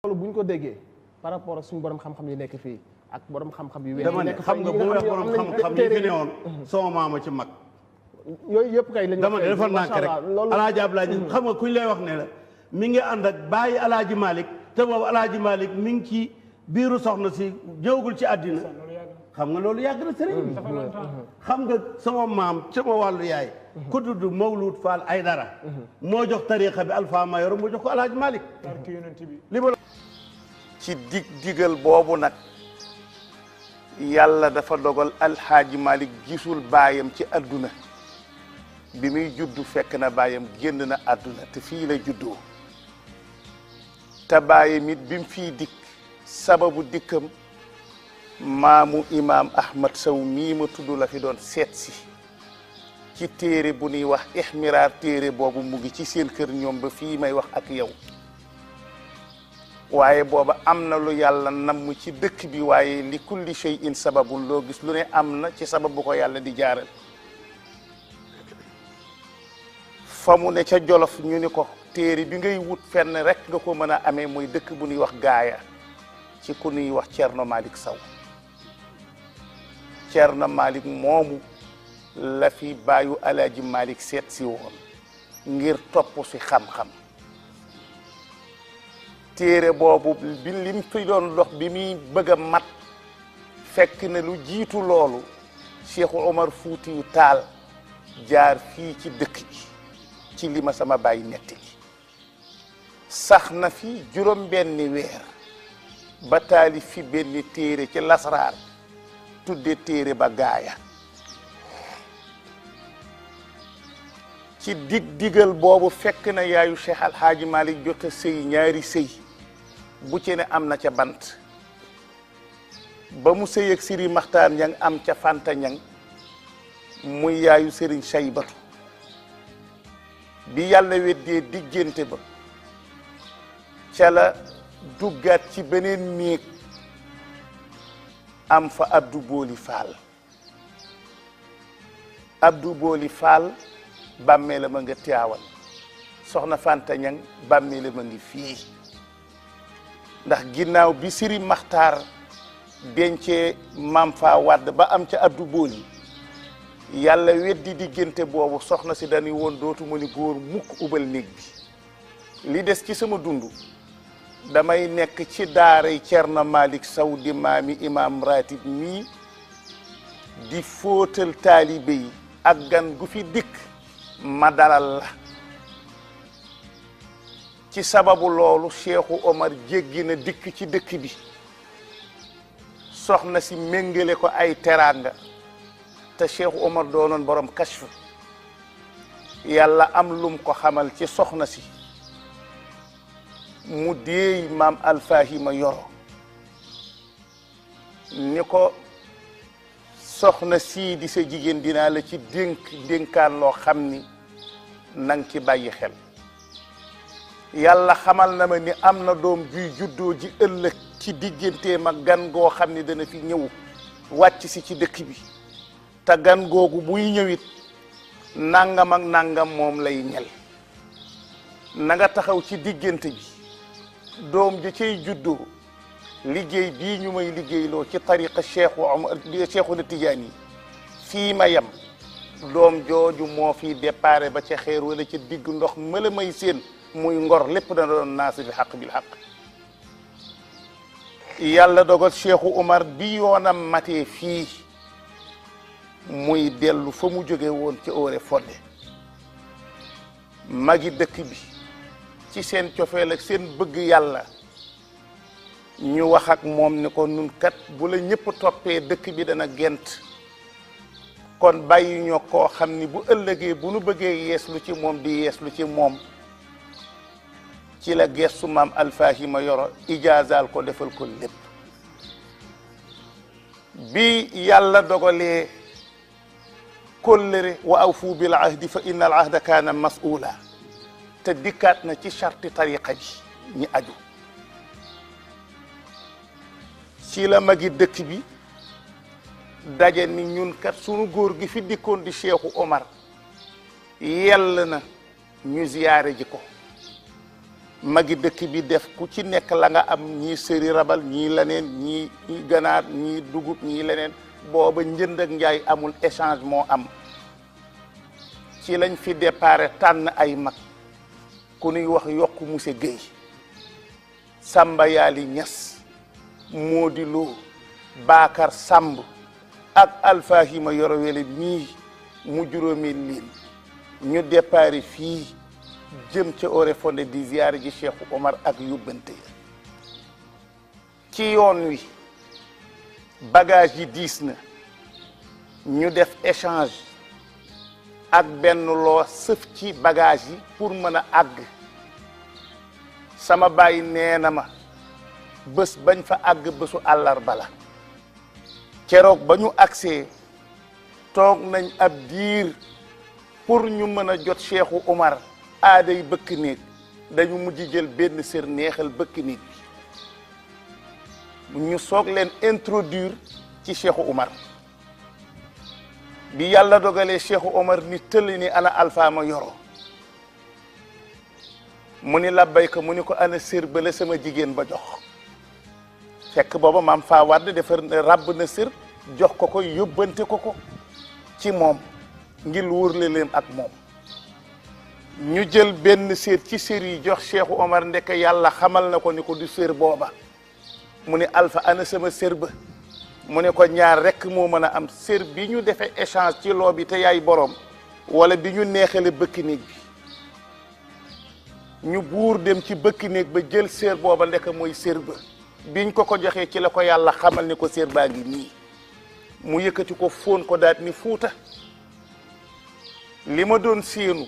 loolu bu ñu ko déggee par rapport ak suñu borom xam-xam yi nekk fii ak borom xam-xam yu. dama ne xam nga bu weex borom xam-xam yi fi ne woon sama maama ci mag. yooyu yëpp kay lañu. dama ne dafa nànk rek alaaji Ablaye xam nga kuñ lay wax ne la mi ngi ànd ak bàyyi alaaji Malick te boobu alaaji Malick mi ngi ci biiru soxna si ñëwagul ci àddina xam nga loolu yàgg na sëriñ xam nga sama maam sama wàllu yaay ku tudd Mawlud Fall Aydara moo jox tariqa bi Alpha Mayoro moo jox ko alaaji Malick li ma ci digal boobu nag yàlla dafa dogal alxaaji Malick gisul baayam ci àdduna bi muy juddu fekk na baayam génn na àdduna te fii la juddoo te baayam it bi mu fii dikk sababu dikkam maamu imaam Ahmad Sow mii ma tudd la fi doon seet si ci téere bu ñuy wax ixmiraar téere boobu mu ngi ci seen kër ñoom ba fii may wax ak yow waaye booba am na lu yàlla namm ci dëkk bi waaye li kulli shay'in sababun loo gis lu ne am na ci sabab bu ko yàlla di jaaral fa mu ne ca Jolof ñu ni ko téere bi ngay wut fenn rek nga ko mën a amee muy dëkk bu ñuy wax gaaya ci ku ñuy wax Cerno Malick Sow Cerno Malick moomu la fi bàyyu alaaji Malick seet si woon ngir topp si xam-xam téere boobu bi lim fi doon dox bi muy bëgg a mat fekk na lu jiitu loolu Cheikh Omar Fuutiyu Taal jaar fii ci dëkk bi ci li ma sama bàyyi netti sax na fi juróom-benni weer ba taali fi benn téere ci lasraar tudde téere ba gaaya ci digal boobu fekk na yaayu Cheikh Alhaaji Malick jot a sëy ñaari sëy bu ci ne am na ca bant ba mu sëy ak Sëriñ Maxtaar Ñang am ca Fanta Ñang muy yaayu Sëriñ Saybatu bi yàlla weddee diggante ba ca la duggaat ci beneen néeg am fa Abdou Booli Fall Abdou Booli Fall bàmmee ma nga Tiwaawan soxna Fanta Ñang bàmmee ma ngi fii ndax ginnaaw bi Sëriñ Maxtaar dencee maam fa wadd ba am ca Abdou Booli yàlla weddi diggante boobu soxna si dañuy woon dootuma ni góor mukk ubal néeg bi li des ci sama dund damay nekk ci daaray Cerno Malick Sow di maami imam ratib mii di fóotal taalibe yi ak gan gu fi dikk ma dalal la ci sababu loolu Cheikhu Omar jéggi na dikk ci dëkk bi soxna si méngale ko ay teraanga te Cheikhu Omar doonoon borom kashf yàlla am lum ko xamal ci soxna si mu déey maam Alfahima Yoro ni ko soxna sii di sa jigéen dinaa la ci dénkaan loo xam ni nang ci bàyyi xel yàlla xamal na ma ni am na doom juy juddoo ji ëllëg ci digganteem ak gan goo xam ni dana fi ñëw wàcc si ci dëkk bi te gan googu buy ñëwit nangam ak nangam moom lay ñel na nga taxaw ci diggante bi doom ji cay juddoo liggéey bii ñu may liggéeyloo ci tariqa Cheikhuna Tijaani yi fii ma yem doom jooju moo fi déparé ba ca xeer wala ca digg ndox mala may seen muy ngor lépp dana doon naasi bi xaq bil xaq yàlla dogal Cheikhu Omar bi yoonam matee fii muy dellu fa mu jóge woon ci Oore Fodde magi dëkk bi ci seen cofeel ak seen bëgg yàlla ñu wax ak moom ni ko nun kat bu la ñëpp toppee dëkk bi dana gent kon bàyyi ñoo koo xam ni bu ëllëgee bu nu bëggee yeeslu ci moom di yeeslu ci moom ci la gestu maam Alfahima Yoro ijaazaal ko defal ko lépp bi yàlla dogalee kóllëre wa awfu bil ahdi fa inna al ahda kaana mas'uula te dikkaat na ci charti tariqa bi ñi aju ci la magi dëkk bi daje ni ñun kat sunu góor gi fi dikkoon di Cheikhu Omar yell na ñu ziyaare ji ko magi dëkk bi def ku ci nekk la nga am ñii sëri rabal ñii leneen ñii ganaar ñii dugub ñii leneen booba njënd ak njaay amul échange moo am ci lañ fi déparé tànn ay mag ku nuy wax yokku monsieur Guèye Samba Yaali Ñas Modi Lo Bakar Samb ak Alfahima Yoro Wele mii mu juróomi liin ñu déparé fii jëm ca Oréfondé di ziyaare ji Cheikh Omar ak yóbbante ya ci yoon wi bagage yi diis na ñu def échange ak benn loo sëf ci bagage yi pour mën a àgg sama baay nee na ma bés bañ fa àgg bésu àllarba la keroog ba ñu agsee toog nañ ab diir pour ñu mën a jot Cheikhu Omar aaday bëkk néeg dañu mujj jël benn sër neexal bëkk néeg bi ñu soog leen introduire ci Cheikhu Omar bi yàlla dogalee Cheikhu Omar ni tëll ni ana Alpha ma Yoro mu ni labbayka mu ni ko ana sër ba la sama jigéen ba jox fekk booba maam faa wadd defar ràbb na sër jox ko ko yóbbante ko ko ci moom ngir wóorle leen ak moom ñu jël benn sër ci sër yi jox Cheikhu Omar ndeke yàlla xamal na ko ni ko du sër booba mu ni Alpha ana sama sër ba mu ne ko ñaar rekk moo mën a am sër bi ñu defee échange ci loo bi te yaay boroom wala bi ñu neexale bëkk néeg bi ñu buur dem ci bëkk néeg ba jël sër booba ndeke mooy sër ba biñ ko joxee ci la ko yàlla xamal ni ko sër baa ngi nii mu yëkkati ko fóon ko daat ni Fuuta li ma doon séenu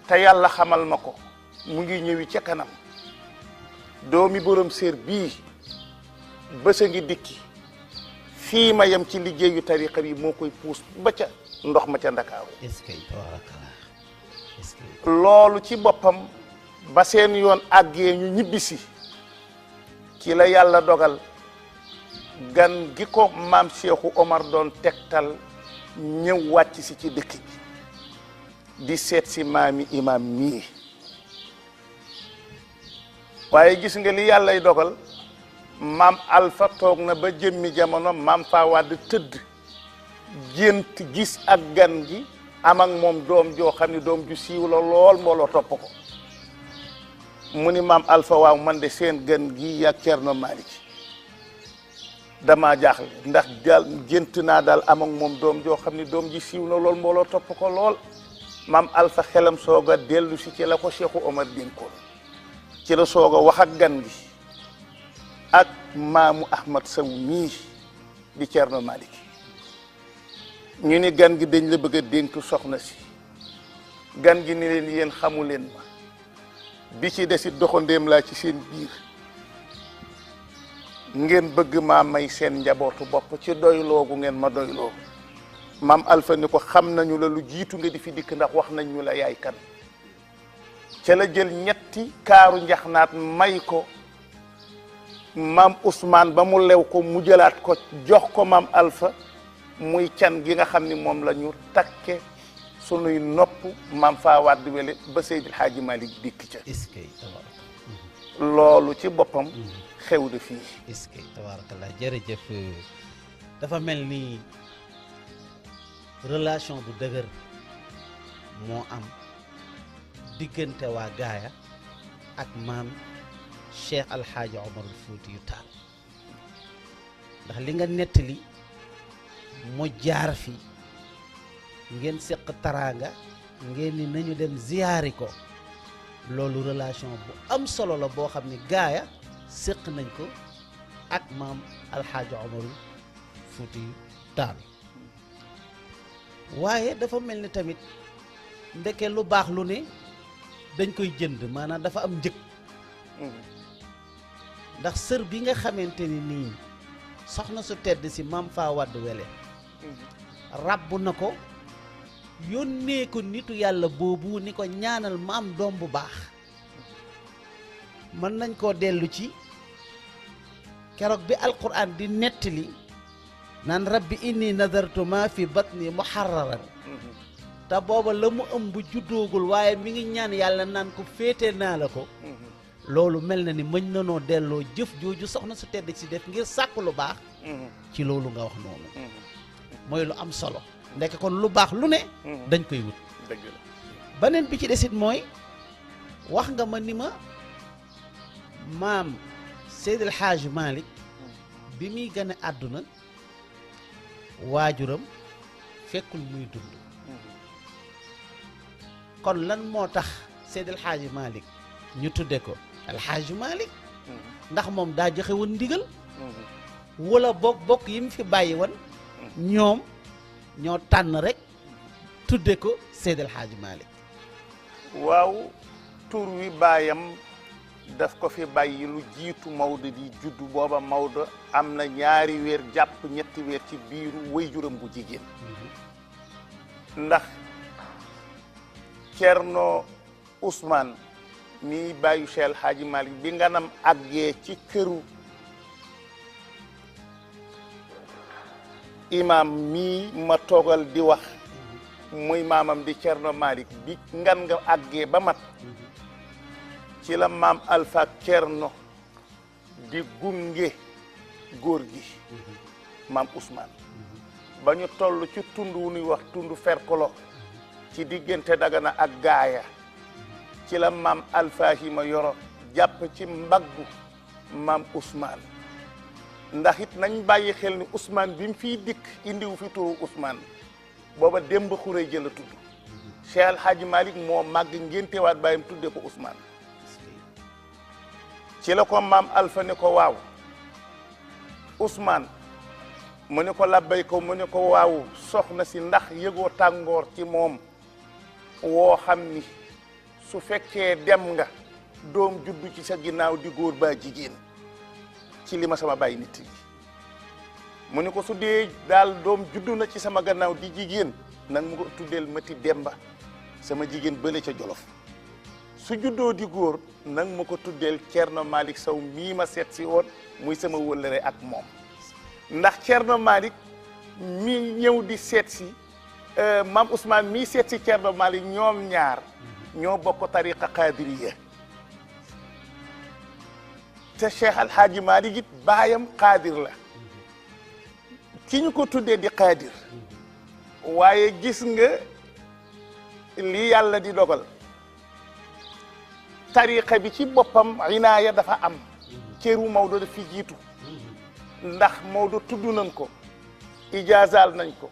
te yàlla xamal ma ko mu ngi ñëwi ca kanam doomi borom sër bii bés a ngi dikki fii ma yem ci liggéeyu tariqa bi moo koy puus ba ca ndox ma ca Ndakaaru loolu ci boppam ba seen yoon àggee ñu ñibbisi ci la yàlla dogal gan gi ko maam Cheikhu Omar doon tegtal ñëw wàcc si ci dëkk bi di seet si maami imam mii waaye gis nga li yàllay dogal maam Alpha toog na ba jëmmi jamono maam faa wadd tëdd gént gis ak gan gi am ak moom doom joo xam ne doom ju siiw la lool mbooloo topp ko mu ni maam Alpha waaw man de seen gan gi yak Cerno Malik dama jaaxle ndax daal gént naa daal am ak moom doom joo xam ne doom ji siiw na lool mbooloo topp ko lool maam Alpha xelam soog a dellu si ci la ko Cheikhu Omar dénkoon ci la soog a wax ak gan gi ak maamu Ahmad Sow mii di Cerno Malik ñu ni gan gi dañ la bëgg a dénk soxna si gan gi ni leen yéen xamu leen ma bi ci desit doxandéem laa ci seen biir ngeen bëgg maa may seen njabootu bopp ci doyloogu ngeen ma doyloo maam Alpha ni ko xam nañu la lu jiitu nga di fi dikk ndax wax nañ ñu la yaay kan ca la jël ñetti kaaru njaxnaat may ko maam Ousmane ba mu lew ko mu jëlaat ko jox ko maam Alpha muy can gi nga xam ni moom la ñu takke sunuy nopp maam faa wadd wele ba Seydil Hadji Malick dikk ca loolu ci boppam xew de fii est-ce que tabarakallah jërëjëf dafa mel ni relation bu dëgër moo am diggante waa gaaya ak maam Cheikh Alhaaji Omarul Fuuti yu Taal ndax li nga nettali mu jaar fi ngeen séq taraanga ngeen ni nañu dem ziyaari ko loolu relation bu am solo la boo xam ni gaaya séq nañ ko ak maam Alhaaji Omarul Fuuti yu Taal waaye dafa mel ni tamit ndeke lu baax lu ne dañ koy jënd maanaam dafa am njëg ndax sër bi nga xamante ni nii soxna su tedd si maam faa wadd wele ràbb na ko yónnee ko nitu yàlla boobu ni ko ñaanal ma am doom bu baax mën nañ koo dellu ci keroog bi alquran di nettali naan rabbi inni nadartu ma fi batni muharraran te booba la mu ëmb juddoogul waaye mi ngi ñaan yàlla naan ko féete naa la ko loolu mel na ni mën na noo delloo jëf jooju soxna su tedd si def ngir sàkk lu baax ci loolu nga wax noonu mooy lu am solo ndekk kon lu baax lu ne dañ koy wut dëgg la beneen bi ci desit mooy wax nga ma ni ma maam Seydi El Hadji Malick bi muy gane àdduna waajuram fekkul muy dund kon lan moo tax Seydi El Hadji Malick ñu tudde ko El Hadji Malick ndax moom daa joxe woon ndigal wala bokk yi mu fi bàyyi woon ñoom ñoo tànn rek tudde ko Seydi El Hadji Malick waaw tur wi baayam daf ko fi bàyyi lu jiitu Maodo di juddu booba Maodo am na ñaari weer jàpp ñetti weer ci biiru waajuram bu jigéen ndax Cerno Ousmane mi bàyyu Cheikh El Hadji Malick bi nganam àggee ci këru imam mii ma toogal di wax muy maamam di Cerno Malick bi ngan nga àggee ba mat ci la maam Alpha Cerno di gunge góor gi maam Ousmane ba ñu toll ci tund wu ñuy wax tund Ferkolo ci diggante Dagana ak Gaaya ci la maam Alpha yi ma yoro jàpp ci mbaggu maam Ousmane ndax it nañ bàyyi xel ni Ousmane bi mu fiy dikk indiwu fi turu Ousmane booba Demba Xuree jëla tudd Cheikh El Hadji Malick moo màgg ngéntewaat bàyyam tudde ko Ousmane ci la ko maam Alpha ne ko waaw Ousmane mu ne ko labbay ko mu ne ko waaw soxna si ndax yëgoo tàngoor ci moom woo xam ni su fekkee dem nga doom juddu ci sa ginnaaw di góor ba jigéen ci li ma sama bàyyi nit yi mu ne ko su dee daal doom juddu na ci sama gannaaw di jigéen nag mu ko tuddeel Mati Demba sama jigéen bële ca Jolof su juddoo di góor nag ma ko tuddeel Cerno Malick Sow mii ma seet si woon muy sama wëllëre ak moom ndax Cerno Malick mi ñëw di seet si maam Ousmane mii seet si Cerno Malick ñoom ñaar ñoo bokk tariqa qadiriya te Cheikh Al Hadji Malick it baayam qadir la ki ñu ko tuddee di qadir waaye gis nga li yàlla di dogal tariqa bi ci boppam inaaya dafa am cëru Maodo daf fi jiitu ndax Maodo tudd nañ ko ijaazaal nañ ko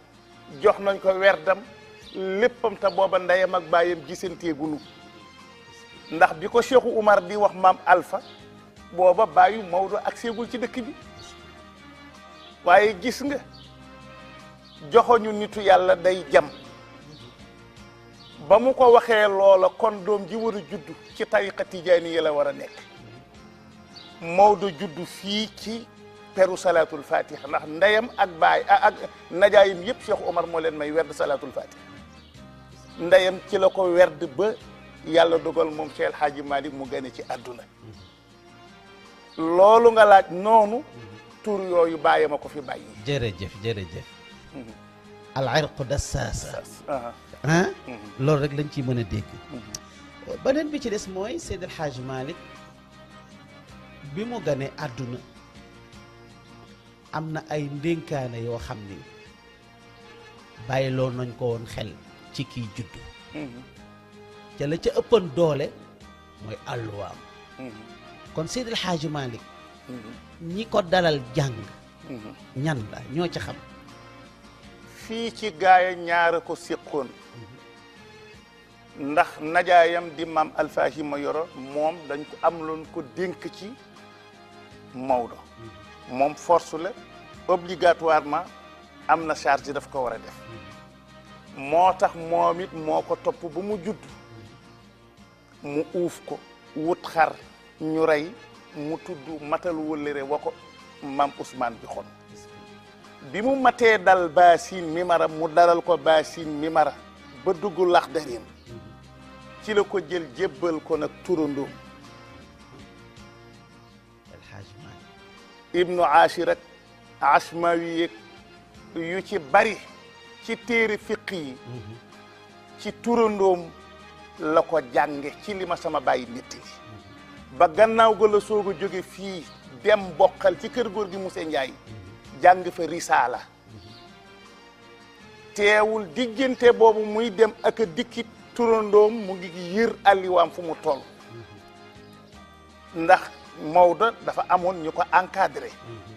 jox nañ ko werdam léppam te booba ndeyam ak baayam gisanteegunu ndax bi ko Cheikhu Umar di wax maam Alpha booba bàyyu Maodo ak seegul ci dëkk bi waaye gis nga joxoñu nitu yàlla day jam ba mu ko waxee loola kon doom ji war a juddu ci tariqa tijaani yi la war a nekk Maodo juddu fii ci peru salaatul fatiha ndax ndeyam ak baay ak najaayam yëpp Cheikh Omar moo leen may werd salaatul fatiha ndeyam ci la ko werd ba yàlla dogal moom Cheikh El Hadji Malick mu gane ci àdduna loolu nga laaj noonu tur yooyu bàyyi ma ko fi bàyyi jërëjëf al irqu dassaasa loolu rek lañ ciy mën a dégg beneen bi ci des mooy Seydi El Hadji Malick bi mu gane àdduna am na ay ndénkaane yoo xam ni bàyyiloo nañ ko woon xel ci kiy juddu ca la ca ëppan doole mooy àlluwaam kon Seydi El Hadji Malick ñi ko dalal jàng ñan la ñoo ca xam fii ci gaaya ñaara ko séqoon ndax najaayam di maam Alpha ma yoro moom dañ ko am loon ko dénk ci Maodo moom force la obligatoirement am na charge daf ko war a def moo tax moom it moo ko topp ba mu judd mu uuf ko wut xar ñu rey mu tudd matal wëllëre wa ko maam Ousmane bi xon bi mu matee dal Baasin Mimara mu dalal ko Baasin Mimara ba dugg Laxdarin ci la ko jël jébbal ko nag turandoom El Hadji Malick ibnu Achir ak Ashmawi yeeg yu ci bari ci téere fiq yi ci turandoom la ko jànge ci li ma sama bàyyi nettali ba gannaaw ga la soog a jóge fii dem bokkal ci kër góor gi Mousse Ndiaye jàng fa risaala teewul diggante boobu muy dem ak a dikkit turandoom mu ngi yër alliwaam fu mu toll ndax Maodo dafa amoon ñu ko encadré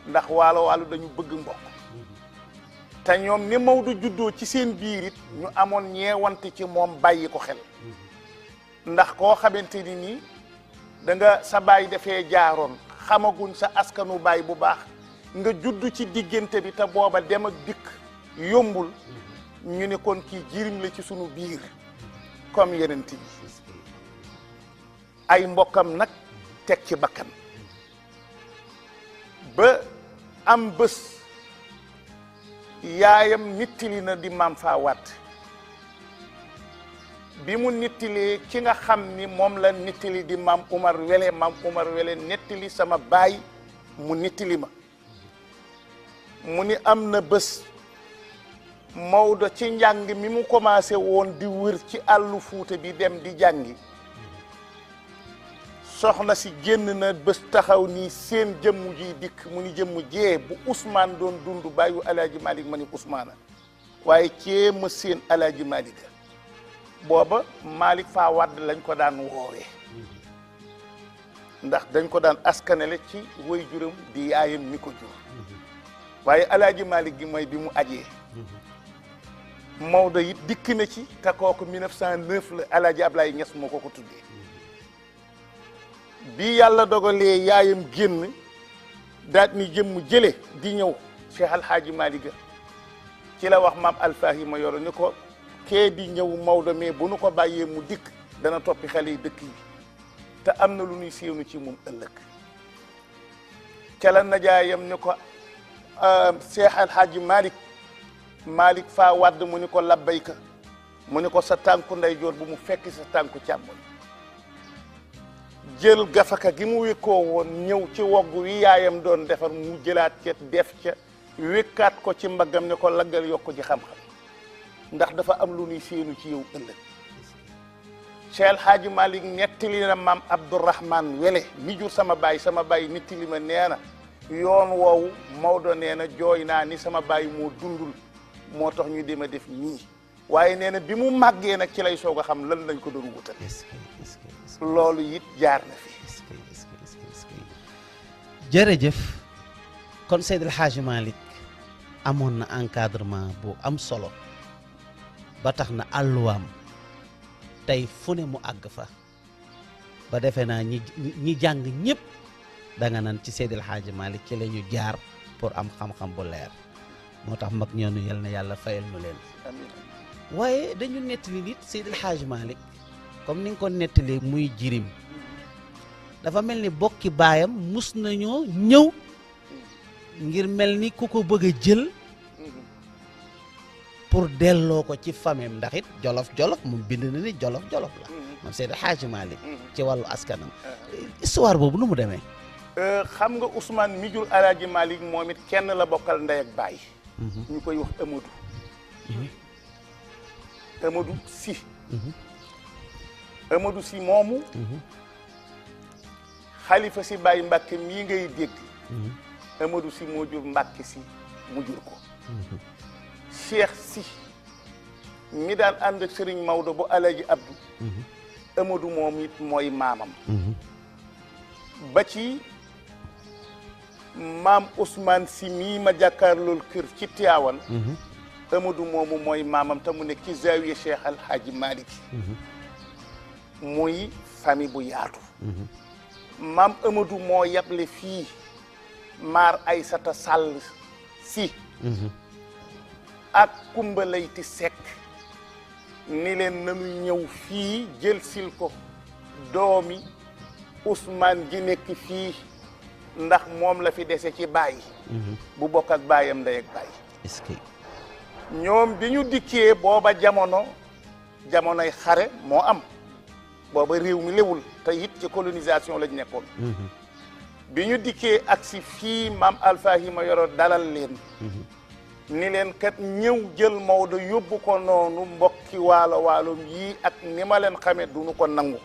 ndax waalo dañu bëgg mbokk te ñoom ni Maodo juddoo ci seen biir it ñu amoon ñeewante ci moom bàyyi ko xel ndax koo xamante ni nii da nga sa baay dafee jaaroon xamaguñ sa askanu baay bu baax nga judd ci diggante bi te booba dem ak dikk yombul ñu ne kon kii jirim la ci sunu biir comme yeneen bi ay mbokkam nag teg ci bakkan ba am bés yaayam nittali na di maam faa waat bi mu nittilee ki nga xam ni moom la nittali di maam Umar Wele nettali sama baay mu nittali ma mu ni am na bés Maodo ci njàng mi mu commencé woon di wër ci àllu Fuuta bi dem di jàngi soxna si génn na bés taxaw nii seen jëmm ji dikk mu ni jëmm jee bu Ousmane doon dund bàyyu Alaaji Malik ma ni Ousmane waaye cee ma seen Alaaji Malik booba Malik faa wadd lañ ko daan woowee ndax dañ ko daan askanele ci way juram di yaayam mi ko jur waaye Alaaji Malik gi mooy bi mu ajee Maodo it dikk na ci te kooku 1909 la Alaaji Ablaye Niass moo ko tuddee bi yàlla dogalee yaayam génn daat ni jëmm jële di ñëw Cheikh Alhaaji Malick ci la wax maam Alfaahi ma yoro ni ko kee di ñëw Maodo mais bu nu ko bàyyee mu dikk dana toppi xale yi dëkk yi te am na lu ñuy séenu ci moom ëllëg ca la najaayam ni ko Cheikh Alhaaji Malick faa wadd mu ni ko labbayka mu ni ko sa tànku ndeyjoor bu mu fekk sa tànku càmmoñ jël gafaka gi mu wékkoo woon ñëw ci wogg wi yaayam doon defar mu jëlaat ca def ca wékkaat ko ci mbaggam ne ko laggal yokk ji xam-xam ndax dafa am lu ñuy séenu ci yow ëllëg Cheikh El Hadji Malick nettali na maam Abdourahman Wele mi jur sama baay nettali ma nee na yoon woowu Maodo nee na jooy naa ni sama baay moo dundul moo tax ñu dema def nii waaye nee na bi mu màggee nag ci lay soog a xam lan lañ ko doon wutal loolu it jaar na fi jërëjëf kon Seydi El Hadji Malick amoon na encadrement bu am solo ba tax na àlluwaam tey fu ne mu àgg fa ba defe naa ñi jàng ñëpp da nga naan ci Seydi El Hadji Malick ci la ñu jaar pour am xam-xam bu leer moo tax mag ñoonu yal na yàlla fayal nu leen waaye dañu nettali nit Seydi El Hadji Malick comme ni nga ko nettalee muy jirim dafa mel ni bokki baayam mus nañoo ñëw ngir mel ni ku ko bëgg a jël pour delloo ko ci famem ndax it jolof-jolof moom bind na ni jolof-jolof la moom Seydi El Hadji Malick ci wàllu askanam histoire boobu nu mu demee xam nga Ousmane mi jur Alaaji Malick moom it kenn la bokkal ndey ak baay ñu koy wax Amadou Sy Amadou Sy moomu xalifa si Baye Mbàkke mii ngay dégg Amadou Sy moo jur Mbàkke Sy mu jur ko Cheikh Sy mi daan ànd ak Serigne Maodo bu Alaji Abdou Amadou moom it mooy maamam ba ci maam Ousmane Sy mii ma jàkkaarlool kër ci Tiwaawan Amadou moomu mooy maamam te mu nekk ci zawiya Cheikh Al Hadji Malick muy famille bu yaatu maam Amadou moo yable fii maar Aysata Sall Sy ak Kumba Layti Seck ni leen nanu ñëw fii jël sil ko doomi Ousmane ji nekk fii ndax moom la fi dese ci baay bu bokk ak baayam ndey ak baay est-ce que ñoom bi ñu dikkee booba jamonoy xare moo am booba réew mi léwul te it ci colonisation lañ nekkoon bi ñu dikkee ak si fii maam Alfaahi ma yoro dalal leen ni leen kat ñëw jël Maodo yóbbu ko noonu mbokki waalo yii ak ni ma leen xamee duñu ko nangu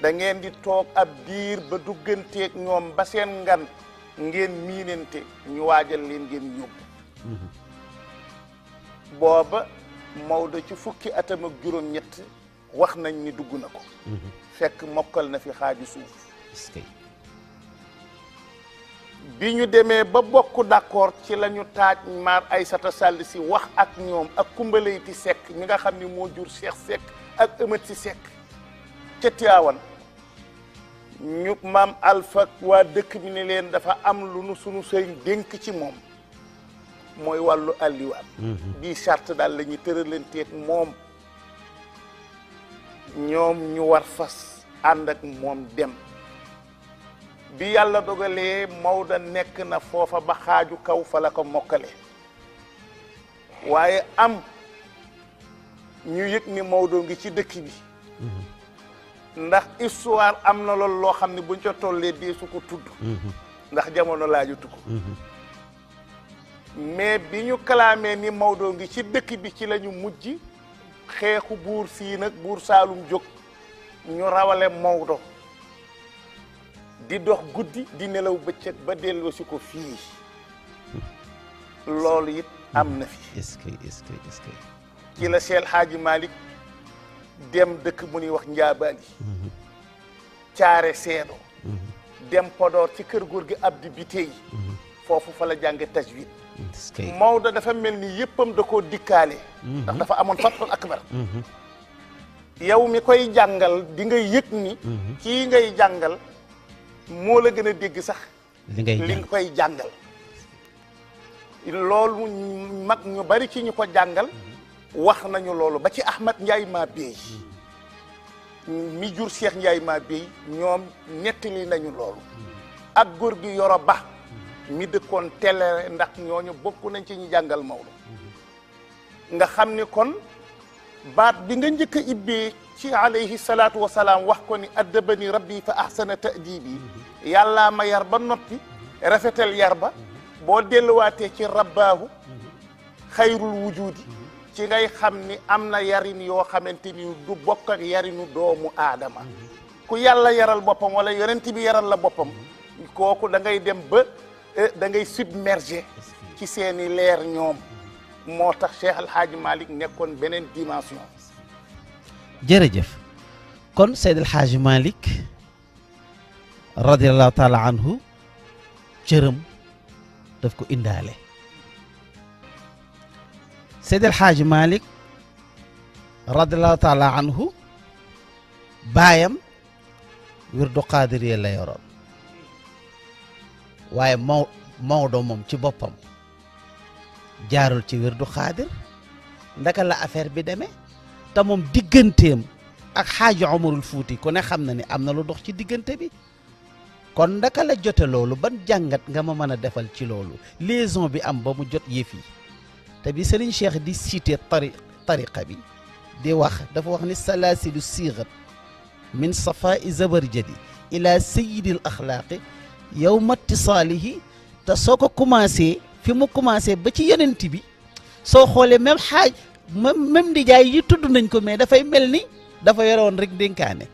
da ngeen di toog ab diir ba dugganteeg ñoom ba seen ngan ngeen miinante ñu waajal leen ngeen yóbbu booba Maodo ci fukki atam ak juróom-ñett wax nañ ni dugg na ko fekk mokkal na fi xaaju suuf bi ñu demee ba bokk d'accord ci la ñu taaj maar Aysata Sall si wax ak ñoom ak Kumbalayti Seck mi nga xam ni moo jur Cheikh Seck ak Ëmat si Seck ca Tiwaawan ñu maam Alpha waa dëkk bi ni leen dafa am lu nu sunu sëriñ dénk ci moom mooy wàllu alliwaat bii charte daal la ñuy tëralanteeg moom ñoom ñu war fas ànd ak moom dem bi yàlla dogalee Maodo nekk na foofa ba xaaju kaw fa la ko mokkale waaye am ñu yëg ni Maodo ngi ci dëkk bi ndax histoire am na loolu loo xam ne buñ ca tollee dee su ko tudd ndax jamono laajatu ko mais bi ñu kalaamee ni Maodo ngi ci dëkk bi ci la ñu mujj xeexu buur Siin ak buur Saalum jóg ñu rawale Maodo di dox guddi di nelaw bëccëg ba delloo si ko fii loolu it am na fi est-ce que ci la Cheikh Hadji Malick dem dëkk mu ñuy wax Njaabaali caare seedo dem Podor ci kër góor gi Abdi Bitey foofu fa la jànge tajwid Maodo dafa mel ni yëppam da koo dikkaale ndax dafa amoon fathul akbar yow mi koy jàngal di nga yëg ni kii ngay jàngal moo la gën a dégg sax li nga koy jàngal loolu mag ñu bari ci ñu ko jàngal wax nañu loolu ba ci Ahmad Ndiaye maa béy mi jur Cheikh Ndiaye maa béy ñoom nettali nañu loolu ak góor gi Yoro Ba mi dëkkoon tele ndax ñooñu bokk nañ ci ñu jàngal Maodo nga xam ni kon baat bi nga njëkk a ibbee ci alayhi salaatu wa salaam wax ko ni addabani rabbi fa ahsana ta'dibi yàllaa ma yar ba noppi rafetal yar ba boo delluwaatee ci rabbaahu xayrul wujudi ci ngay xam ni am na yarin yoo xamante ni du bokk ak yarinu doomu aadama ku yàlla yaral boppam wala yonent bi yaral la boppam kooku da ngay dem ba da ngay submerger ci seeni leer ñoom moo tax Cheikh El Hadj Malick nekkoon beneen dimension. jërëjëf kon Seydi El Hadj Malick radiallahu taala anhu cërëm daf ko indaale Seydi El Hadj Malick radiallahu taala anhu baayam wirdu qaadiriya la yoroon waaye Maodo moom ci boppam jaarul ci wirdu xaadir ndaka la affaire bi demee te moom digganteem ak xaaji Omarul Fuuti ku ne xam na ni am na lu dox ci diggante bi kon ndaka la jote loolu ban jàngat nga ma mën a defal ci loolu liaison bi am ba mu jot yëf yi te bi Serigne Cheikh di cité tariqa bi di wax dafa wax ni salaasilu siigat min safai zabarjadi ila sayidil axlaaqi yow matti saalihi te soo ko commencé fi mu commencé ba ci yonent bi soo xoolee même xaaj même ndijaay yi tudd nañ ko mais dafay mel ni dafa yore woon rek dénkaane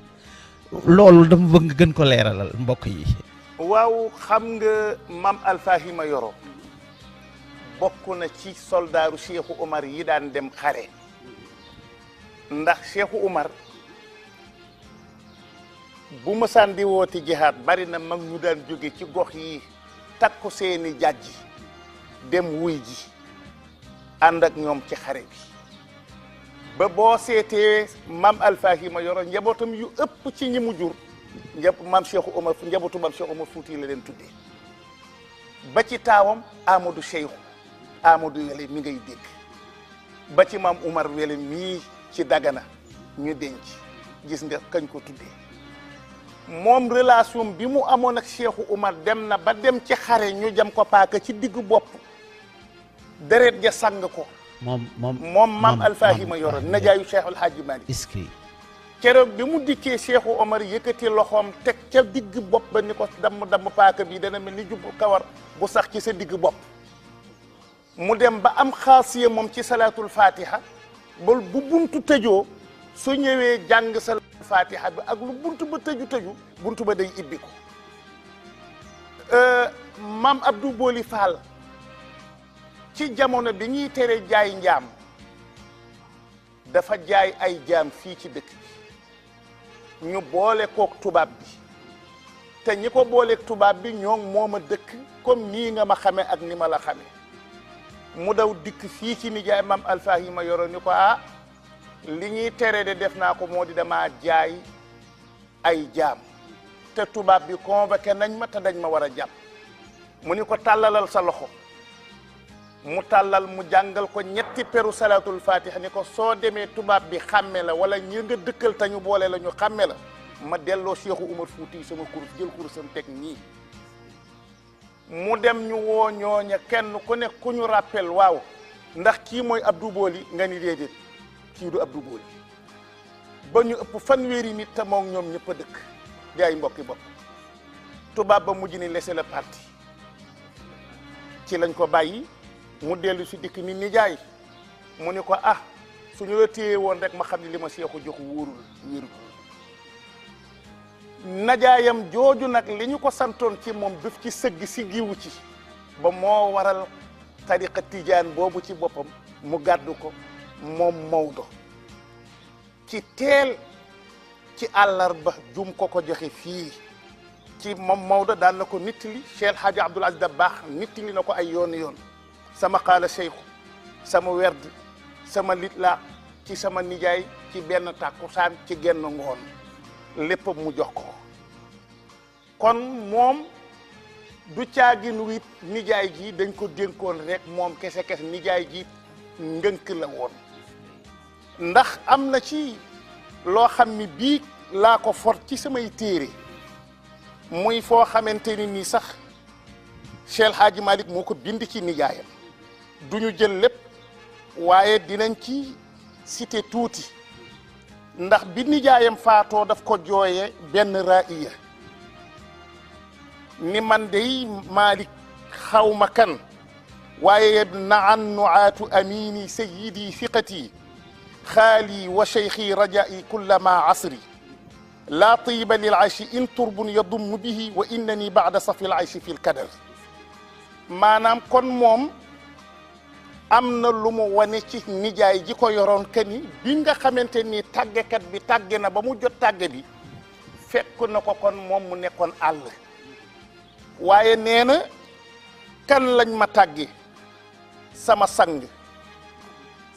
loolu dama bëgg nga gën ko leeralal mbokk yi. waaw xam nga mam Alfahima Yoro bokk na ci soldaaru Cheikhu Umar yi daan dem xare ndax Cheikhu Umar bu mësaan di woote jihaad bari na mag ñu daan jóge ci gox yi takku seeni jàjji dem wuy ji ànd ak ñoom ci xare bi ba boo seetee mam Alfahima Yoro njabootam yu ëpp ci ñi mu jur mam Cheikhu Umar njabootu mam Cheikhu Umar Fuuti la leen tuddee ba ci taawam Amadou Cheikhu Amadou Wele mi ngay dégg ba ci mam Umar Wele mii ci Dagana ñu denc gis nga kañ ko tuddee moom relation bi mu amoon ak Cheikhu Umar dem na ba dem ci xare ñu jam ko paaka ci diggu bopp deret ja sang ko moom mam Alfahima Yoro najaayu Cheikh El Hadj Malick est-ce que keroog bi mu dikkee Cheikhu Omar yëkkati loxoom teg ca digg bopp ba ni ko damm paaka bi dana mel ni jubbu kawar bu sax ci sa digg bopp mu dem ba am xaasiya moom ci salaatul fatiha ba bu buntu tëjoo su ñëwee jàng salaatul fatiha bi ak lu buntu ba tëju buntu ba day ibbi ko maam Abdou Boli Fall ci jamono bi ñuy tere jaay njaam dafa jaay ay jaam fii ci dëkk bi ñu boole kook tubaab bi te ñi ko booleeg tubaab bi ñoo moom a dëkk comme nii nga ma xame ak ni ma la xame mu daw dikk fii ci nijaay maam Alfahima yoro ni ko li ñuy tere de def naa ko moo di dama jaay ay jaam te tubaab bi convoqué nañ ma te dañ ma war a jàpp mu ni ko tàllalal sa loxo mu tàllal mu jàngal ko ñetti peru salatul fatiha ni ko soo demee tubaab bi xàmme la wala ñi nga dëkkal te ñu boole la ñu xàmme la ma delloo Cheikhu Umar Fuuti sama kurus jël kurusam teg nii mu dem ñu woo ñooña kenn ku ne ku ñu rappel waaw ndax kii mooy Abdou Boli nga ni déedéet kii du Abdou Boli ba ñu ëpp fanweeri nit te moom ñoom ñëpp a dëkk di ay mbokki bopp tubaab ba mujj ni laisser le parti ci lañ ko bàyyi mu dellu si dikk ni nijaay mu ni ko suñu la téye woon rek ma xam ne li ma seexu jox wóorul wérul najaayam jooju nag li ñu ko santoon ci moom daf ci sëgg si giwu ci ba moo waral tariqa tijaan boobu ci boppam mu gàddu ko moom Maodo ci teel ci àllarba jum ko joxe fii ci moom Maodo daan na ko nittali Cheikh Hadji Abdoul Aziz Dabakh nittali na ko ay yoon sama xaala Cheikhu sama werd sama litla ci sama nijaay ci benn tàkkusaan ci genn ngoon lépp mu jox ko kon moom du caagin wit nijaay ji dañ ko dénkoon rek moom kese nijaay ji ngënk la woon ndax am na ci loo xam ni bii laa ko for ci samay téere muy foo xamante ni nii sax Cheikh Hadji Malick moo ko bind ci nijaayam duñu jël lépp waaye dinañ ci cité tuuti ndax bi nijaayam faatoo daf ko jooye benn ra'iya ni man dey Malick xawma kan waaye naan nuaatu amini sayidi fiqati xaali wa cheikhi rajai kullama asri laa tiba lil ayshi in turbun yadumm bihi wa innani baada safi l ayshi fi l kadar maanaam kon moom am na lu mu wane ci nijaay ji ko yoroon que ni bi nga xamante ni tàggekat bi tàgge na ba mu jot tàgge bi fekk na ko kon moom mu nekkoon àll waaye nee na kan lañ ma tàgge sama sang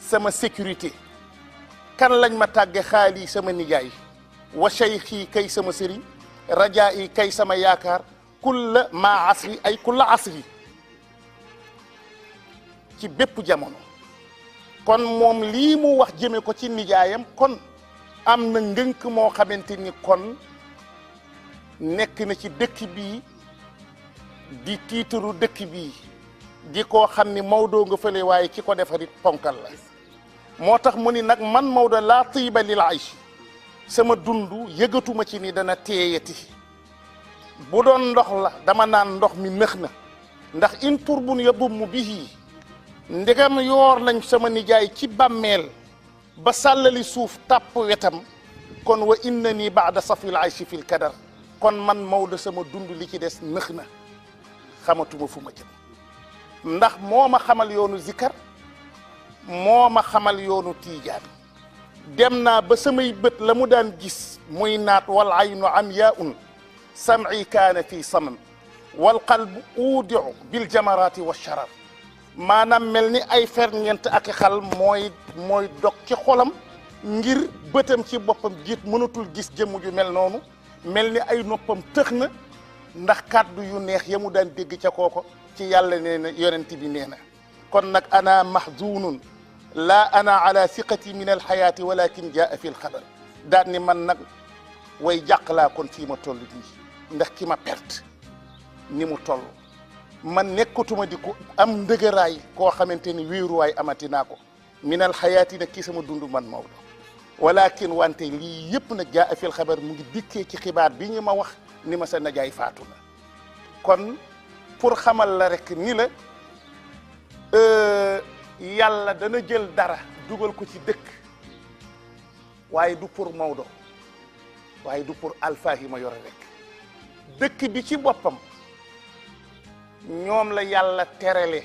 sama sécurité kan lañ ma tàgge xaali sama nijaay wa cheikhi kay sama sëriñ rajaa yi kay sama yaakaar kulla ma asri ay kulla asri ci bépp jamono kon moom lii mu wax jëme ko ci nijaayam kon am na ngënk moo xamante ni kon nekk na ci dëkk bii di tiitaru dëkk bii di koo xam ni Maodo nga fële waaye ki ko defarit ponkal la moo tax mu ni nag man Maodo laa tiiba lil ayshi sama dundu yëgatuma ci ni dana teeyati bu doon ndox la dama naan ndox mi nëx na ndax in turbun yadummu bihi ndegam yoor nañ sama nijaay ci bàmmeel ba sàllali suuf tàpp wetam kon wa innani baada safil ayshi fil kadar kon man Maodo sama dund li ci des nëx na xamatuma fu ma jëm ndax moo ma xamal yoonu zikar moo ma xamal yoonu tiijaan dem naa ba samay bët la mu daan gis muy naat wal aynu amyaun sam'i kaana fi samam wal qalbu uudiu bil jamaraati wa sharar maanaam mel ni ay ferñeent ak xal mooy dog ci xolam ngir bëtam ci boppam jiit mënatul gis jëmm ju mel noonu mel ni ay noppam tëx na ndax kàddu yu neex ya mu daan dégg ca kooko ci yàlla nee na yonent bi nee na kon nag ana mahzunun laa ana ala siqati min alxayaati walakin jaa fi lxabar daal ni man nag way jàq laa kon fii ma toll nii ndax ki ma perte ni mu toll man nekkatuma di ko am ndëgëraay koo xamante ni wéeruwaay amati naa ko min alxayaati nag kii sama dund man Maodo walakin wante lii yëpp nag jaa fi lxabar mu ngi dikkee ci xibaar bi ñu ma wax ni ma sa najaay faatu na kon pour xamal la rek ni la yàlla dana jël dara dugal ko ci dëkk waaye du pour Maodo waaye du pour alfahima yore rek dëkk bi ci boppam ñoom la yàlla terale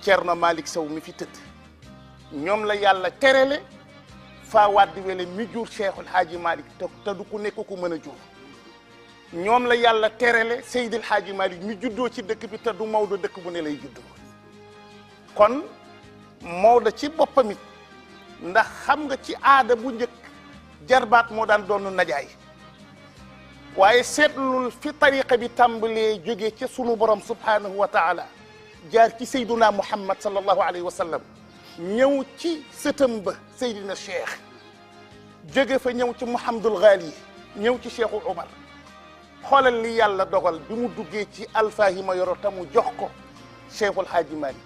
Cerno Malick Sow mi fi tëdd ñoom la yàlla terale faa waddi wele mi jur Cheikhul Haaji Malick te du ku nekk ku mën a jur ñoom la yàlla terale Seydil Haaji Malick mi juddoo ci dëkk bi te du Maodo dëkk bu ne lay juddoo kon Maodo ci boppam it ndax xam nga ci aada bu njëkk jarbaat moo daan doon najaay waaye seetlul fi tariqa bi tàmbalee jóge ci sunu borom subhanahu wa taala jaar ci Seyduna Muhammad sallallahu alayhi wa sallam ñëw ci sëtam ba Seydina Cheikh jóge fa ñëw ci Mouhamadul Ghali ñëw ci Cheikhu Umar xoolal li yàlla dogal bi mu duggee ci alfahima yoro ta mu jox ko Cheikhul Haaji Malick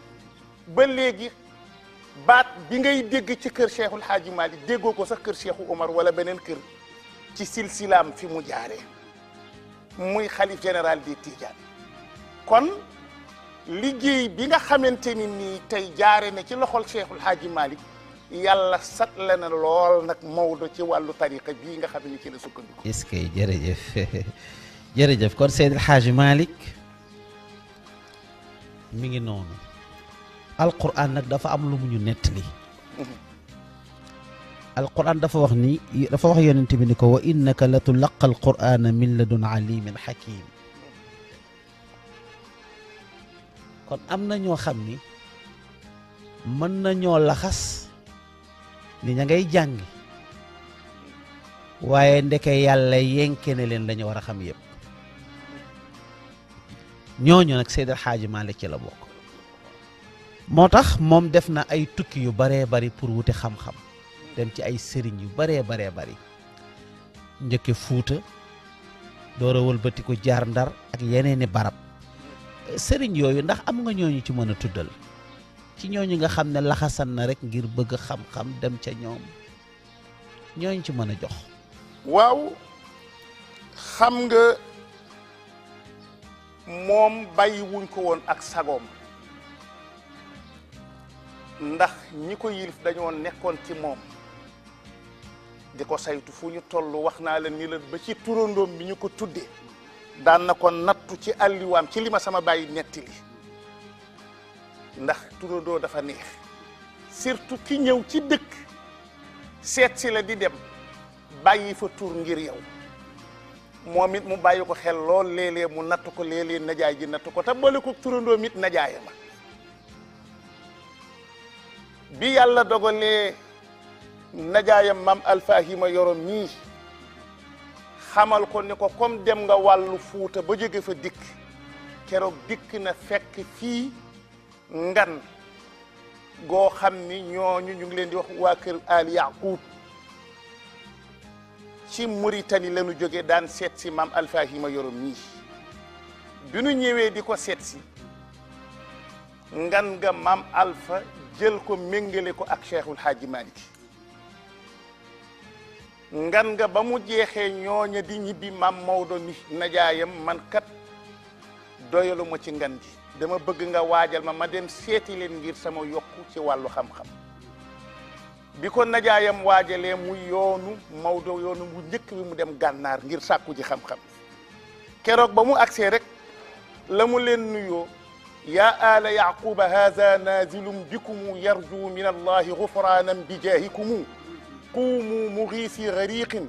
ba léegi baat bi ngay dégg ci kër Cheikhul Haaji Malick déggoo ko sax kër Cheikhu Umar wala beneen kër ci silsilaam fi mu jaaree muy xalif général des Tidiane kon liggéey bi nga xamante ni nii tey jaare na ci loxol Cheikhul Haaji Malick yàlla sat la na lool nag Maodo ci wàllu tariqa bii nga xam ne ci la sukkandiku. est-ce que jërëjëf jërëjëf kon Seydil Haaji Malick mi ngi noonu alquran nag dafa am lu mu ñu nettali alquran dafa wax ni dafa wax yonent bi ni ko wa innaka la tulaqa alqurana min ladun alimin hakim kon am na ñoo xam ni mën nañoo laxas ni ña ngay jàngi waaye ndeke yàlla yenke ne leen lañu war a xam yëpp ñooñu nag Seydil Haaji Malick ci la bokk moo tax moom def na ay tukki yu baree bari pour wuti xam-xam dem ci ay sëriñ yu baree bari njëkke Fuuta door a wëlbati ko jaar Ndar ak yeneeni barab sëriñ yooyu ndax am nga ñooñu ci mën a tuddal ci ñooñu nga xam ne laxasan na rek ngir bëgg xam-xam dem ca ñoom ñooñu ci mën a jox waaw xam nga moom bàyyi wuñ ko woon ak sagoom ndax ñi ko yilif dañoo nekkoon ci moom di ko saytu fu ñu toll wax naa la ni la ba ci turandoom bi ñu ko tuddee daan na ko nattu ci àlliwaam ci li ma sama bàyyi netti li ndax turandoo dafa neex surtout ki ñëw ci dëkk seet si la di dem bàyyi fa tur ngir yow moom it mu bàyyi ko xel lool léeg-léeg mu natt ko léeg-léeg najaay ji natt ko te boole ko turandoom it najaaya ma bi yàlla dogalee najaayam mam alfahima yoro mii xamal ko ni ko comme dem nga wàllu Fuuta ba jóge fa dikk keroog dikk na fekk fii ngan goo xam ni ñooñu ñu ngi leen di wax waa kër Ali Yaqub ci Mauritanie la ñu jóge daan seet si mam alfahima yoro mii bi nu ñëwee di ko seet si ngan nga mam alfa jël ko méngale ko ak Cheikhul Haaji Malick ngan nga ba mu jeexee ñooña di ñibbi mam Maodo ni najaayam man kat doyalu ma ci ngan gi dama bëgg nga waajal ma dem seeti leen ngir sama yokku ci wàllu xam-xam bi ko najaayam waajalee mu yoonu Maodo yoonu mu njëkk bi mu dem gànnaar ngir sàkku ji xam-xam keroog ba mu agsee rek la mu leen nuyoo yaa aala yaquba haza nazilum bikumu yarju min allahi gufranan bi jaahikum quumu mugiisi gariqin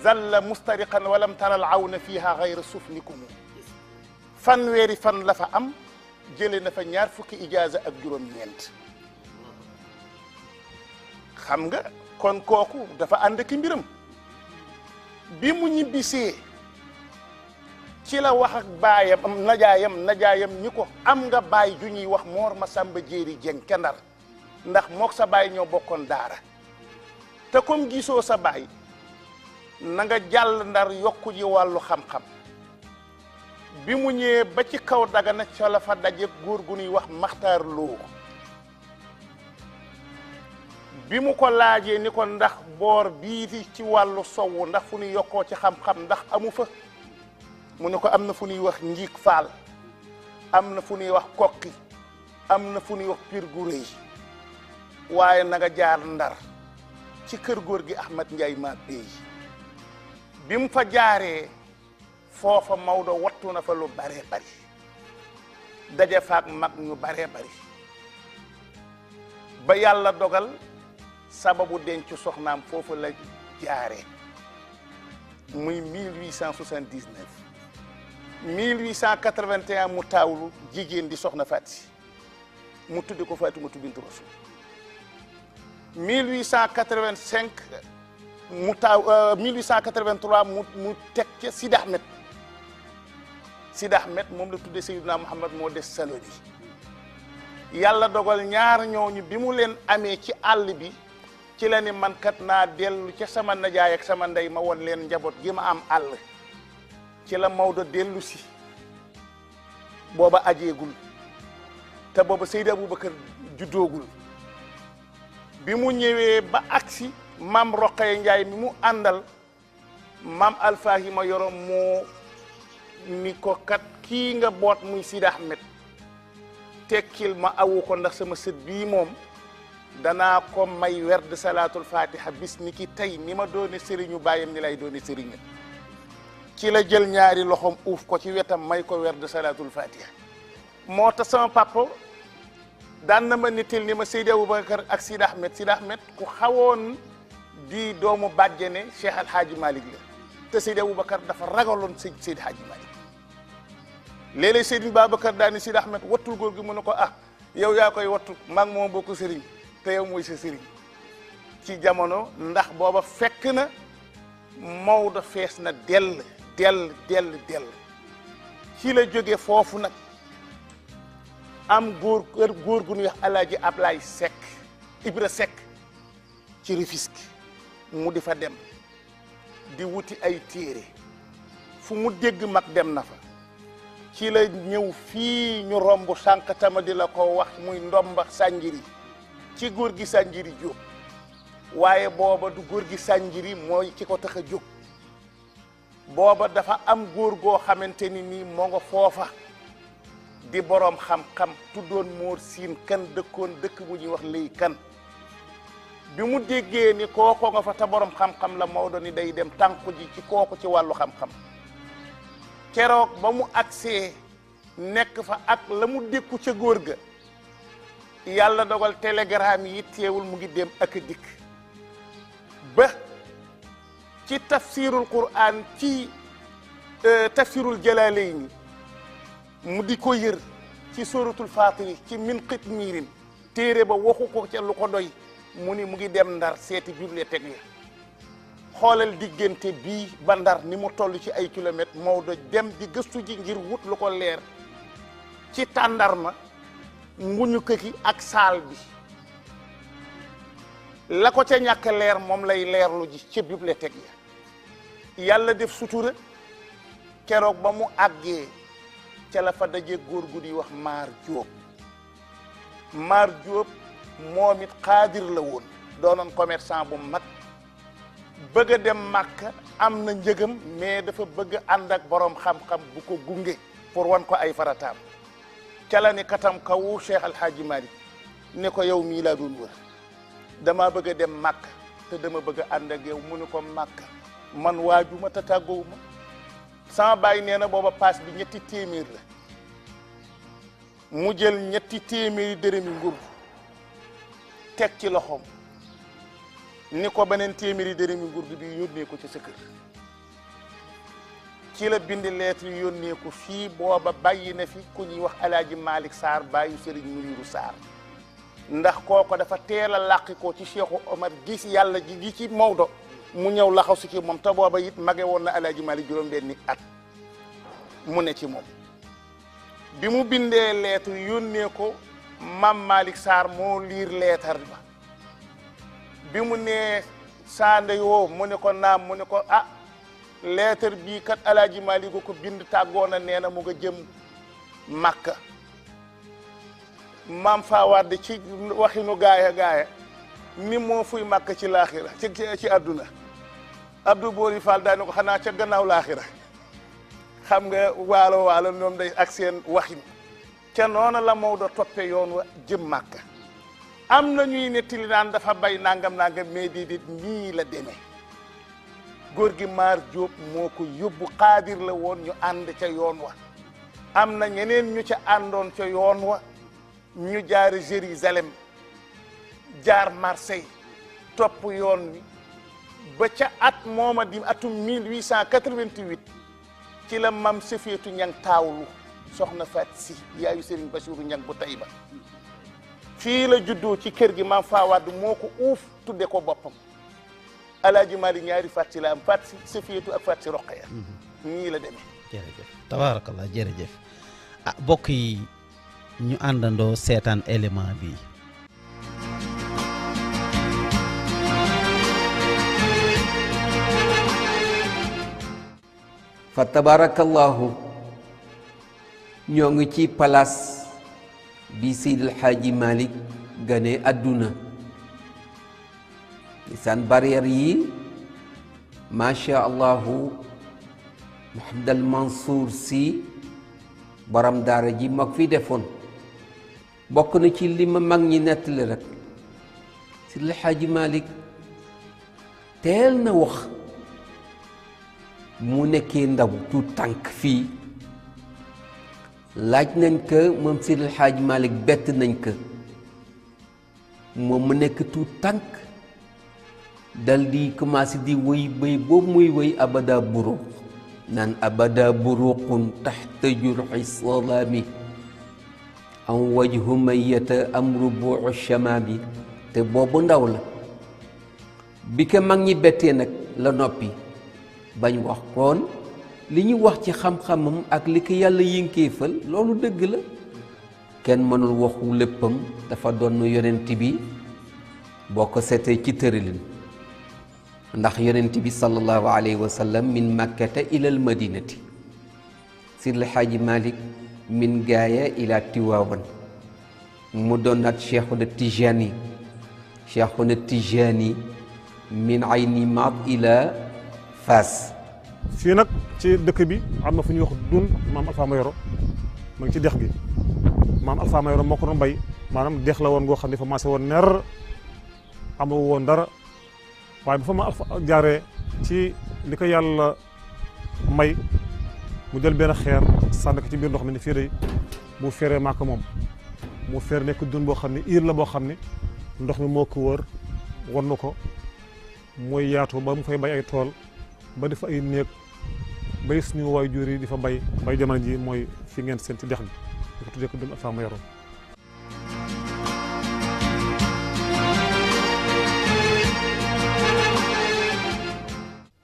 zalla mustariqan walam tara al awna fiha gayra sufnikum fanweeri fan la fa am jële na fa ñaar fukki ijaaza ak juróom-ñeent xam nga kon kooku dafa ànd ak mbiram bi mu ñibbisee ci la wax ak baayam najaayam ni ko am nga baay ju ñuy wax Moor Masamba Jéeri Jeng ca Ndar ndax mook sa baay ñoo bokkoon daara te comme gisoo sa baay na nga jàll Ndar yokku ji wàllu xam-xam bi mu ñëwee ba ci kaw Dagana ca la fa daje góor gu ñuy wax Maxtaar Loo bi mu ko laajee ni ko ndax boor bii ci wàllu sowu ndax fu ñuy yokkoo ci xam-xam ndax amu fa mu ne ko am na fu ñuy wax Njiig Faal am na fu ñuy wax Kokki am na fu ñuy wax Pir gu Rëy waaye na nga jaar Ndar ci kër góor gi Ahmad Ndiaye maa béy bi mu fa jaaree foofa Maodo wattu na fa lu baree bari daje faak mag ñu baree bari ba yàlla dogal sababu denc soxnaam foofu la jaaree muy 1879 1881 mu taawlu jigéen di soxna Faati mu tuddi ko Faatimatu bintu Rasul 1885 mu taaw 1883 mu teg ca Sidi Ahmed Sidi Ahmed moom la tuddee Seydina Muhammad moo des Saloni yàlla dogal ñaar ñooñu bi mu leen amee ci àll bi ci la ni man kat naa dellu ca sama najaay ak sama ndey ma won leen njaboot gi ma am àll ci la Maodo dellu si booba ajeegul te booba Seydi Aboubacar juddoogul bi mu ñëwee ba agsi maam Roqaya Njaay mi mu àndal maam Alfahima Yoro moo ni ko kat kii nga boot muy Sidi Ahmed tekkil ma awu ko ndax sama sët bii moom danaa ko may werd salaatul fatiha bis ni ki tey ni ma doone sëriñu bàyyam ni lay doone sëriñu ci la jël ñaari loxoom uuf ko ci wetam may ko werd salaatul fatiha moo tax sama papa daan na ma nitil ni ma Seydi Aboubacar ak Sidi Ahmed ku xawoon di doomu bàjjene Cheikh Al Hadji Malick la te Seydi Aboubacar dafa ragaloon Seydi Hadji Malick léeg-léeg Seydi Babacar daani Sidi Ahmed wattul góor gi mu ne ko ah yow yaa koy wattu maa ngi moom bokk sëriñ te yow mooy sa sëriñ ci jamono ndax booba fekk na Maodo fees na dell ci la jóge foofu nag am góor gu ñuy wax Alaaji Ablaye Seck Ibra Seck ci Rufisque mu di fa dem di wuti ay téere fu mu dégg mag dem na fa ci la ñëw fii ñu romb sànq tama di la ko wax muy ndomba Sanjiri ci góor gi Sanjiri Jóob waaye booba du góor gi Sanjiri mooy ki ko tax a jóg booba dafa am góor goo xamante ni nii moo nga foofa di boroom xam-xam tuddoon Moor Siin Kan dëkkoon dëkk bu ñuy wax Lay Kan bi mu déggee ni kooko nga fa te boroom xam-xam la Maodo ni day dem tànku ji ci kooku ci wàllu xam-xam keroog ba mu agsee nekk fa ak la mu dékku ca góor ga yàlla dogal télégramme yi teewul mu ngi dem ak dikk ba ci tafsirul Qur'an ci tafsirul Jalaalayni mu di ko yër ci suratul Faatiri ci min qitmiirin téere ba waxu ko ca lu ko doy mu ni mu ngi dem Ndar seeti bibliothèque ya xoolal diggante bii ba Ndar ni mu toll ci ay kilomètres Maodo dem di gëstu ji ngir wut lu ko leer ci tàndarma nguñu këki ak saal bi la ko ca ñàkk leer moom lay leerlu ji ca bibliothèque ya yàlla def sutura keroog ba mu àggee ca la fa daje góor gu di wax Maar Jóob moom it xaadir la woon doonoon commerçant bu mag bëgg a dem Màkka am na njëgam mais dafa bëgg ànd ak borom xam-xam bu ko gunge pour wan ko ay farataam ca la ni katam kawu Cheikh Al Hadji Malick ne ko yow mii laa doon wër dama bëgg a dem Màkka te dama bëgg a ànd ak yow mu ne ko Màkka man waajuma te tàggoowuma sama baay nee na booba paas bi 3 téeméer la mu jël 3 téeméeri dërëmi nguur teg ci loxoom ni ko beneen téeméeri dërëmi nguur bi yónnee ko ci sa kër ci la bind lettre yónnee ko fii booba bàyyi na fi ku ñuy wax Alaaji Malick Sarr bàyyi Serigne Muniru Sarr ndax kooko dafa teel a làqi ko ci Cheikhu Omar gis yàlla ji gi ci Maodo mu ñëw laxaw si ci moom te booba it mage woon na Alaaji Malick juróom-benni at mu ne ci moom bi mu bindee lettre yónnee ko Mam Malick Sarr moo liir lettre ba bi mu nee Sande yoo mu ne ko naam mu ne ko ah lettre bii kat Alaaji Malick ko bind tàggoona nee na mu nga jëm Makka maam Fawade ci waxinu gaaya ni moo fuy Makka ci laaxira ci àdduna Abdou Bori Fall daane ko xanaa ca gannaaw laaxira xam nga waalo ñoom day ak seen waxin ca noona la Maodo toppe yoon wa jëm Makka am na ñuy nettali naan dafa bay nangam nangam mais déedéet nii la demee góor gi Maar Jóob moo ko yóbbu xaadir la woon ñu ànd ca yoon wa am na ñeneen ñu ca àndoon ca yoon wa ñu jaar Jérusalem jaar Marseille topp yoon wi ba ca at mooma di atum 1888 ci la mam Safiyatu Ñang taawlu soxna Faat Si yaayu Serigne Bassirou Ñang bu Tayba fii la juddoo ci kër gi maam Fawad moo ko uuf tudde ko boppam Alaaji Maalik ñaari Faat Si la am Faat Si Safiyatu ak Faat Si Roqaya nii la demee jërëjëf tabaarakallah jërëjëf ah bokk yi ñu àndandoo seetaan élément bi fa tabarakallahu ñoo ngi ci palaas bi Seydil Hadji Malick gane àdduna lisaan barrière yi macha allahu Mouhamed al Mansour si borom daara ji mag fi defoon bokk na ci li ma mag ñi nettali rek Seydil Hadji Malick teel na wax mu nekkee ndaw tuut tànk fii laaj nañ ko moom Seydil Hadji Malick bett nañ ko moom mu nekk tuut tànk dal di commencé di wëy bëy boobu muy wëy abada buruq naan abada buruqun taxta jurxi salaami am wajhu mayata am rubuucu shamaami te boobu ndaw la bi ko mag ñi bettee nag la noppi bañ wax koon li ñu wax ci xam-xamam ak li ko yàlla yënkeefal loolu dëgg la kenn mënul waxu léppam dafa doon yonent bi boo ko seetee ci tëralin ndax yonent bi sallallahu alayhi wa sallam min makkata ila al madinati Seydil Hadji Malick min gaaya ila tiwaawan mu doonat cheikhuna tijani cheikhuna tijani min ayni maat ila Fass. fii nag ci dëkk bi am na fu ñuy wax dun maam Alpha Mayoro mu ngi ci dex gi maam Alpha Mayoro moo ko doon bay maanaam dex la woon goo xam ne fa maase woon ner amul woon dara waaye bu fa ma Alpha jaaree ci li ko yàlla may mu jël benn xeer sànni ko ci biir ndox mi ni fii day bu feree maa ko moom mu fer nekk dun boo xam ne iir la boo xam ne ndox mi moo ko wër won na ko mooy yaatu ba mu fay bay ay tool ba di fa ay néeg bay suñu waay jur yi di fa bay jamono ji mooy fi ngeen seen ci dex gi di ko tuddee ko dun Alpha Mayoro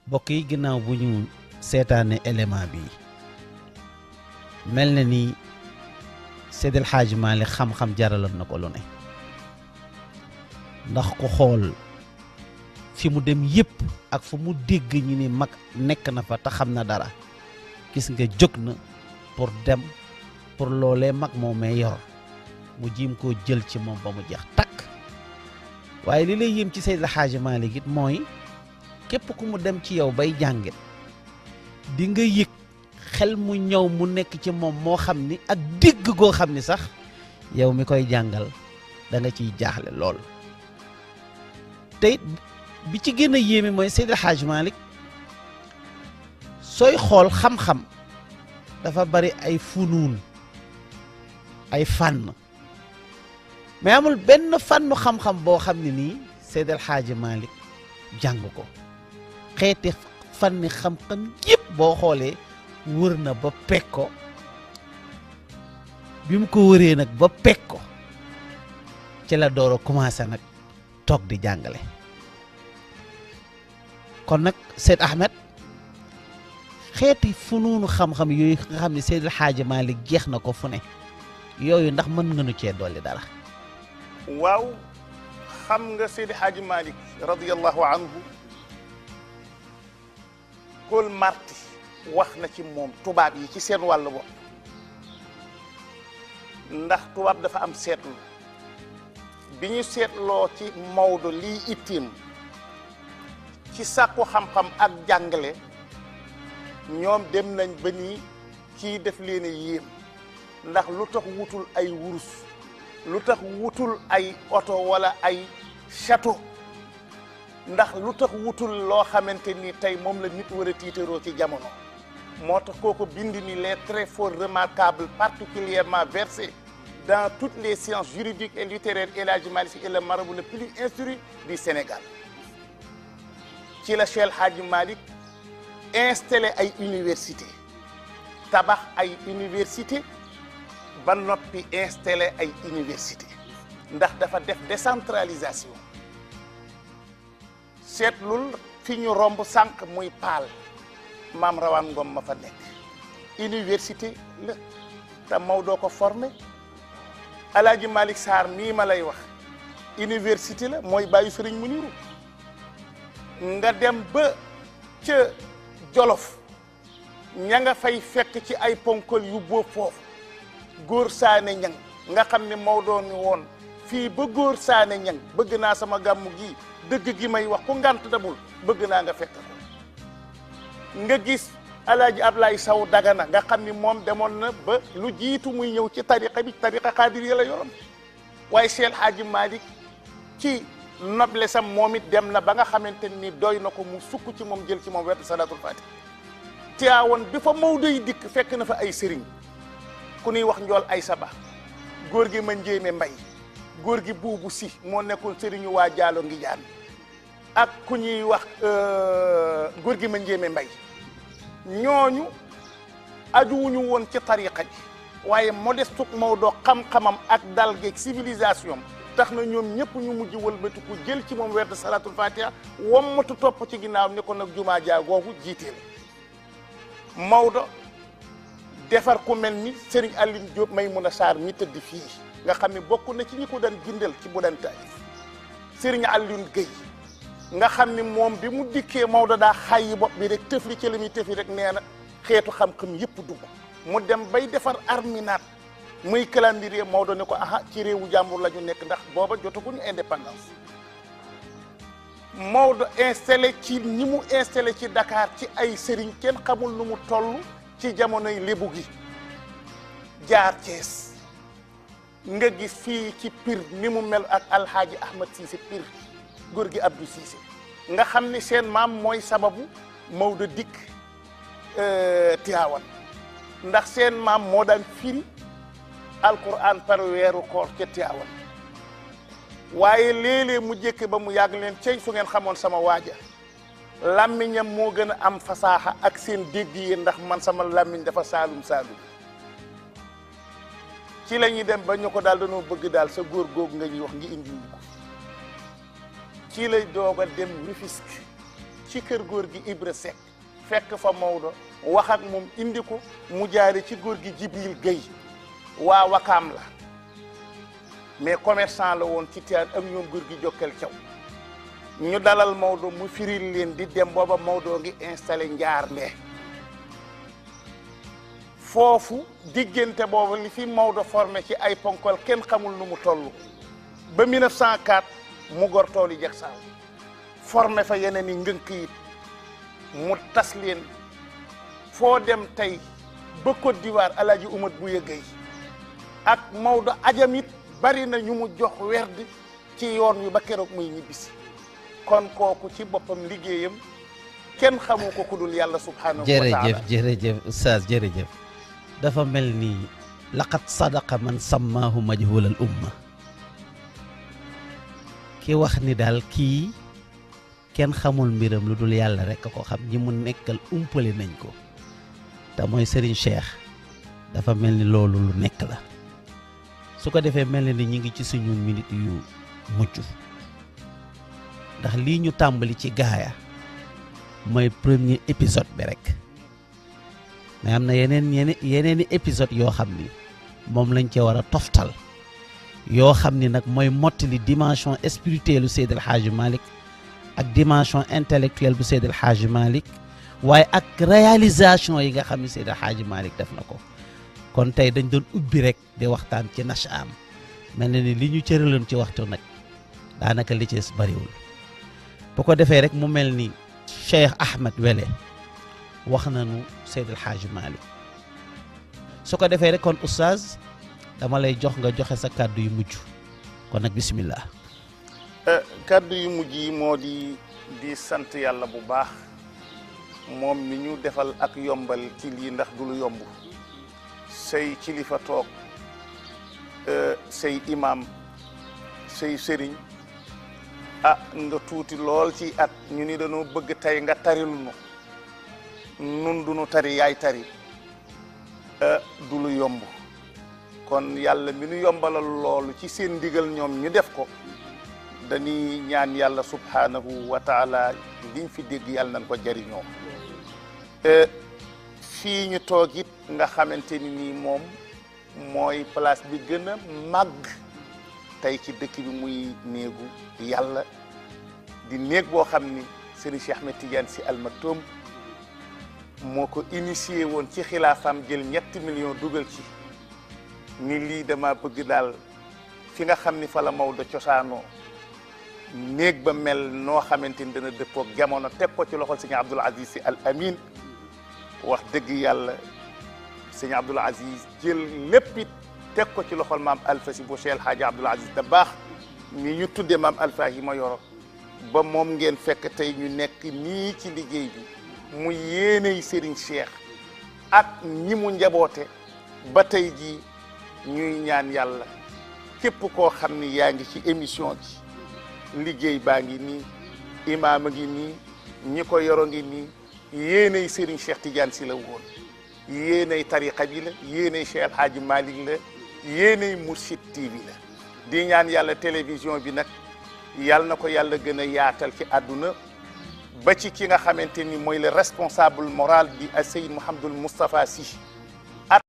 mbokk yi ginnaaw bu ñu seetaane élément bi mel na ni Seydil Hadji Malick xam-xam jaraloon na ko lu ne ndax ku xool fi mu dem yëpp ak fu mu dégg ñu ni mag nekk na fa te xam na dara gis nga jóg na pour dem pour loolee mag moo may yor mu jiim koo jël ci moom ba mu jeex takk waaye li lay yéem ci Seydil Hadji Malick it mooy képp ku mu dem ci yow bay jàngit di nga yëg xel mu ñëw mu nekk ci moom moo xam ni ak dégg goo xam ni sax yow mi koy jàngal da nga ciy jaaxle lool te it bi ci gën a yéeme mooy Seydil Hadji Malick sooy xool xam-xam dafa bari ay funuun ay fànn mais amul benn fànnu xam-xam boo xam ne nii Seydil Hadji Malick jàng ko xeeti fànni xam-xam yëpp boo xoolee wër na ba peg ko bi mu ko wëree nag ba peg ko ci la door a commencé nag toog di jàngale kon nag Seyd Ahmed xeeti funuunu xam-xam yooyu nga xam ne Seydil Hadji Malick jeex na ko fu ne yooyu ndax mën nga nu cee dolli dara. waaw xam nga Seydi Hadji Malick radiyallahu anhu Paul Marty wax na ci moom tubaab yi ci seen wàllu bopp ndax tubaab dafa am seetlu bi ñu seetloo ci Maodo lii itteem ci sàkku xam-xam ak jàngale ñoom dem nañ ba nii kii def leen a yéem ndax lu tax wutul ay wurus lu tax wutul ay oto wala ay château ndax lu tax wutul loo xamante ni tey moom la nit war a tiitaroo ci jamono moo tax kooku bind ni les traits forts remarquables particulièrement versés dans toutes les sciences juridiques et littéraires El Hadji Malick Sy est le marabout le plus instruit du Sénégal ci la Cheikh El Hadji Malick installé ay université tabax ay université ba noppi installé ay université ndax dafa def décentralisation seetlul fi ñu romb sànq muy paal maam rawaan ngom ma fa nekk université la te Maodo ko formé Alaaji Malick Sarr mii ma lay wax université la mooy bàyyi Sëriñ Muniru nga dem ba ca Jolof ña nga fay fekk ci ay ponkol yu boobu foofu góor saane ñang nga xam ne Maodo ni woon fii ba góor saane ñang bëgg naa sama gàmmu gi dëgg gi may wax ku ngant dabul bëgg naa nga fekk ko nga gis Alaaji Ablaye Saw Dagana nga xam ni moom demoon na ba lu jiitu muy ñëw ci tariqa bi tariqa xaadir la yoroon waaye Cheikh Hadji Malick ci noblesse am moom it dem na ba nga xamante ni doy na ko mu sukk ci moom jël ci moom werd salatul fatih Tiwaawan bi fa Maodo yi dikk fekk na fa ay sëriñ ku ñuy wax njool ay saba góor gi ma njéeme mbay góor gi buubu si moo nekkoon sëriñu waa jaalo ngi jaan ak ku ñuy wax góor gi ma njéeme mbay ñooñu ajuwuñu woon ci tariqa ji waaye modeste Maodo xam-xamam ak dal geeg civilisation tax na ñoom ñëpp ñu mujj wëlbatiku jël ci moom werd salatul fatiha wommatu topp ci ginnaaw ni ko nag jumaa jaa googu jiiteel Maodo defar ku mel ni Serigne Aline Diop Maymuna Sarr mi tëdd fii nga xam ne bokk na ci ñi ko daan gindal ci bu daan taalif Serigne Aline Gueye nga xam ni moom bi mu dikkee Maodo daa xayyi bopp bi rek tëfli ci la muy tëfli rek nee na xeetu xam-xam yëpp dugg mu dem bay defar arminaat muy calendrier Maodo ne ko aha ci réewu jàmbur la ñu nekk ndax booba jotaguñu indépendance Maodo installé ci ñi mu installé ci Dakar ci ay sëriñ kenn xamul nu mu toll ci jamonoy lébu gi jaar Thiès nga gis fii ci Pire ni mu mel ak Alhaaji Ahmad Cissé Pire góor gi Abdou Cissé nga xam ni seen maam mooy sababu Maodo dikk Tiwaawan ndax seen maam moo daan firi alquran par weeru koor ca Tiwaawan waaye léeg-léeg mu jékki ba mu yàgg leen cey su ngeen xamoon sama waaja làmmiñam moo gën a am fasaaxa ak seen dégg yi ndax man sama làmmiñ dafa saalum saalum ci la ñuy dem ba ñu ko daal dañoo bëgg daal sa góor googu nga ñuy wax ngi indi ñu ko ci lay doog a dem Rufisque ci kër góor gi Ibra Seck fekk fa Maodo wax ak moom indi ko mu jaare ci góor gi Jibril Gueye waa Wakaam la mais commerçant la woon ci théâtre ak ñoom góor gi Jokkel Thiaw ñu dalal Maodo mu firil leen di dem booba Maodo ngi installé Njaarnde foofu diggante boobu li fi Maodo formé ci ay ponkol kenn xamul nu mu toll ba 1904 mu gor tool yi jeg saaw formé fa yeneen i ngënk yi mu tas leen foo dem tey ba Côte d'Ivoire Alaaji Umat bu yëggay ak Maodo ajamit bari na ñu mu jox werd ci yoon wi ba keroog muy ñibbisi kon kooku ci boppam liggéeyam kenn xamu ko ku dul yàlla subhanahu wa taala jërëjëf oustaz jërëjëf dafa mel ni laqad sadaqa man sammaahu majhulal umma ki wax ni daal kii kenn xamul mbiram lu dul yàlla rek ko xam ñi mu nekkal umpale nañ ko te mooy Serigne Cheikh dafa mel ni loolu lu nekk la su ko defee mel ni ñu ngi ci suñu minute yu mucc ndax lii ñu tàmbali ci gaaya mooy premier épisode bi rek mais am na yeneeni épisode yoo xam ni moom lañ cee war a toftal yoo xam ni nag mooy mottali dimension spirituelle bu Seydi El Hadji Malick ak dimension intellectuelle bu Seydi El Hadji Malick waaye ak réalisation yi nga xam ne Seydi El Hadji Malick def na ko kon tey dañ doon ubbi rek di waxtaan ci nachaam mel na ni li ñu cëraloon ci waxtu nag daanaka li ci bariwul bu ko defee rek mu mel ni Cheikh Ahmed Wele wax nañu Seydi El Hadji Malick su ko defee rek kon oustaz dama lay jox nga joxe sa kàddu yu mujj kon nag bismillah. kàddu yu mujj yi moo di sant yàlla bu baax moom mi ñu defal ak yombal ci lii ndax du lu yomb say kilifa toog say imam say sëriñ nga tuuti lool ci at ñu ni dañoo bëgg tey nga tarilu nu nun du nu tari yaay tari du lu yomb kon yàlla mi nu yombalal loolu ci seen ndigal ñoom ñu def ko dañuy ñaan yàlla subhanahu wa taala liñ fi dégg yàlla nañ ko jariñoo fii ñu toog it nga xamante ni nii moom mooy place bi gën a màgg tey ci dëkk bi muy néegu yàlla di néeg boo xam ni Serigne Cheikh Ahmed Tidiane Sy Al Maktoum moo ko initié woon ci xilaafam jël 3 millions dugal ci ni lii dama bëgg daal fi nga xam ni fa la Maodo cosaanoo néeg ba mel noo xamante ni dana dëppoog jamono teg ko ci loxol Serigne Abdoul Aziz Sy Al Amin wax dëgg yàlla Serigne Abdoul Aziz jël lépp it teg ko ci loxol maam Alpha Sy bu Cheikh El Hadji Abdoul Aziz Dabakh mi ñu tuddee maam Alpha yi ma yoro ba moom ngeen fekk tey ñu nekk nii ci liggéey bi mu yéeney Serigne Cheikh ak ñi mu njaboote ba tey jii ñuy ñaan yàlla képp koo xam ni yaa ngi ci émission bi liggéey baa ngi nii imaam a ngi nii ñi ko yoro ngi nii yéeney Serigne Cheikh Tidiane Sy la woon yéeney tariqa bi la yéeney Cheikh El Hadji Malick la yéeney Mourchid TV la di ñaan yàlla télévision bi nag yàlla na ko yàlla gën a yaatal ci àdduna ba ci ki nga xamante ni mooy le responsable moral bi Seyd Mouhamadoul Moustapha Sy